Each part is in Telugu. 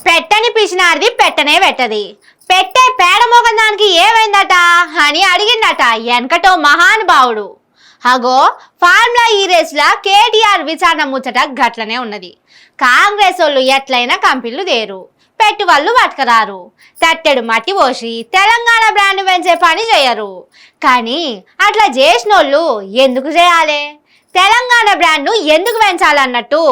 పెట్టని పిసినారిది పెట్టనే పెట్టది. పెట్టే పేడ మోగం దానికి ఏమైందట అని అడిగిందట వెనకటో మహానుభావుడు. అగో ఫార్ములా ఈ రేసులా కేటీఆర్ విచారణ ముచ్చట గట్లనే ఉన్నది. కాంగ్రెస్ వాళ్ళు ఎట్లయినా కంపెనీలు దేరు, పెట్టు వాళ్ళు పట్టుకరారు, తట్టెడు మట్టి పోసి తెలంగాణ బ్రాండ్ పెంచే పని చేయరు. కానీ అట్లా చేసినోళ్ళు ఎందుకు చేయాలి? తెలంగాణ బ్రాండ్ను ఎందుకు పెంచాలన్నట్టు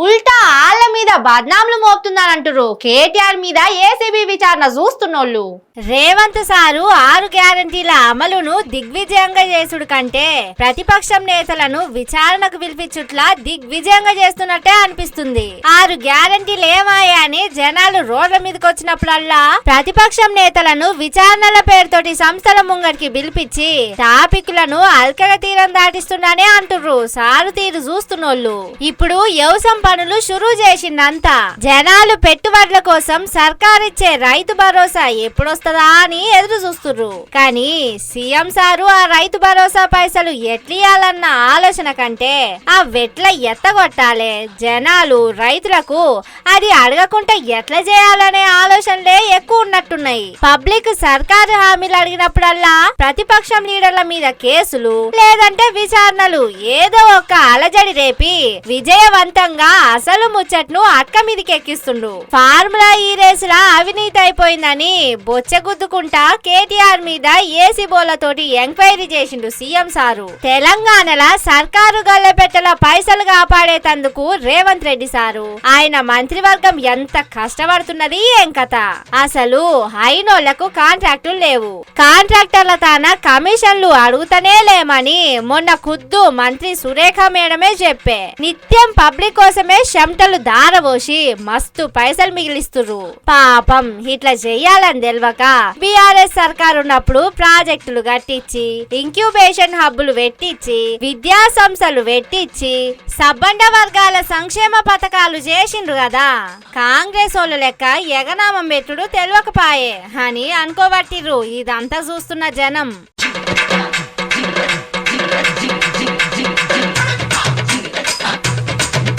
ఉల్టా ఆళ్ళ మీద బద్నాములు మోపుతున్నానంటారు కేటీఆర్ మీద ఏసీబీ విచారణ చూస్తున్నోళ్ళు. రేవంత్ సారు 6 గ్యారంటీల అమలును దిగ్విజయంగా చేసుడు కంటే ప్రతిపక్షం నేతలను విచారణకు పిలిపించుట్లా దిగ్విజయంగా చేస్తున్నట్టే అనిపిస్తుంది. 6 గ్యారంటీలు ఏమాయా అని జనాలు రోడ్ల మీదకి వచ్చినప్పుడల్లా ప్రతిపక్షం నేతలను విచారణల పేరుతోటి సంస్థల ముంగడికి పిలిపించి టాపిక్లను అల్కగ తీరం దాటిస్తున్నానే అంటుర్రు సారు తీరు చూస్తున్నోళ్ళు. ఇప్పుడు వ్యవసాయం పనులు షురూ చేసిందంతా. జనాలు పెట్టుబడుల కోసం సర్కారిచ్చే రైతు భరోసా ఎప్పుడొస్తుందా అని ఎదురు చూస్తుర్రు. కానీ సీఎం సారు ఆ రైతు భరోసా పైసలు ఎట్లియాలన్న ఆలోచన కంటే ఆ వెట్ల ఎత్తగొట్టాలే, జనాలు రైతులకు అది అడగకుండా ఎట్లా చేయాలనే ఆలోచనలే ఎక్కువ ఉన్నట్టున్నాయి. పబ్లిక్ సర్కారు హామీలు అడిగినప్పుడల్లా ప్రతిపక్షం లీడర్ల మీద కేసులు లేదంటే విచారణలు ఏదో ఒక అలజడి రేపి విజయవంతంగా అసలు ముచ్చట్ను అక్క మీదకి ఎక్కిస్తుండు. ఫార్ములా ఈ రేసులా అవినీతి అయిపోయిందని బొచ్చగుద్దుకుంటా కేటీఆర్ మీద ఏసీబోలతోటి ఎంక్వైరీ చేసిండు సీఎం సారు. తెలంగాణల సర్కారు గల్లెపెట్టల పైసలు కాపాడేతందుకు రేవంత్ రెడ్డి సారు ఆయన మంత్రివర్గం ఎంత కష్టపడుతున్నది ఏం కథ. అసలు అయినోళ్లకు కాంట్రాక్టులు లేవు, కాంట్రాక్టర్ల తాన కమిషన్లు అడుగుతనే లేమని మొన్న ఖుద్దు మంత్రి సురేఖ మేడమే చెప్పే. నిత్యం పబ్లిక్ కోసమే చెమటలు దారబోసి మస్తు పైసలు మిగిలిస్తుర్రు. పాపం ఇట్లా చెయ్యాలని తెలవక బీఆర్ఎస్ సర్కారు ఉన్నప్పుడు ప్రాజెక్టులు కట్టించి ఇంక్యుబేషన్ హబ్బులు పెట్టించి విద్యా సంస్థలు పెట్టించి సబ్బండ వర్గాల సంక్షేమ పథకాలు చేసిండ్రు కదా. కాంగ్రెస్ వాళ్ళు లెక్క ఎగనామం పెట్టుడు తెలవకపాయే అని అనుకోబట్టిర్రు ఇదంతా చూస్తున్న జనం.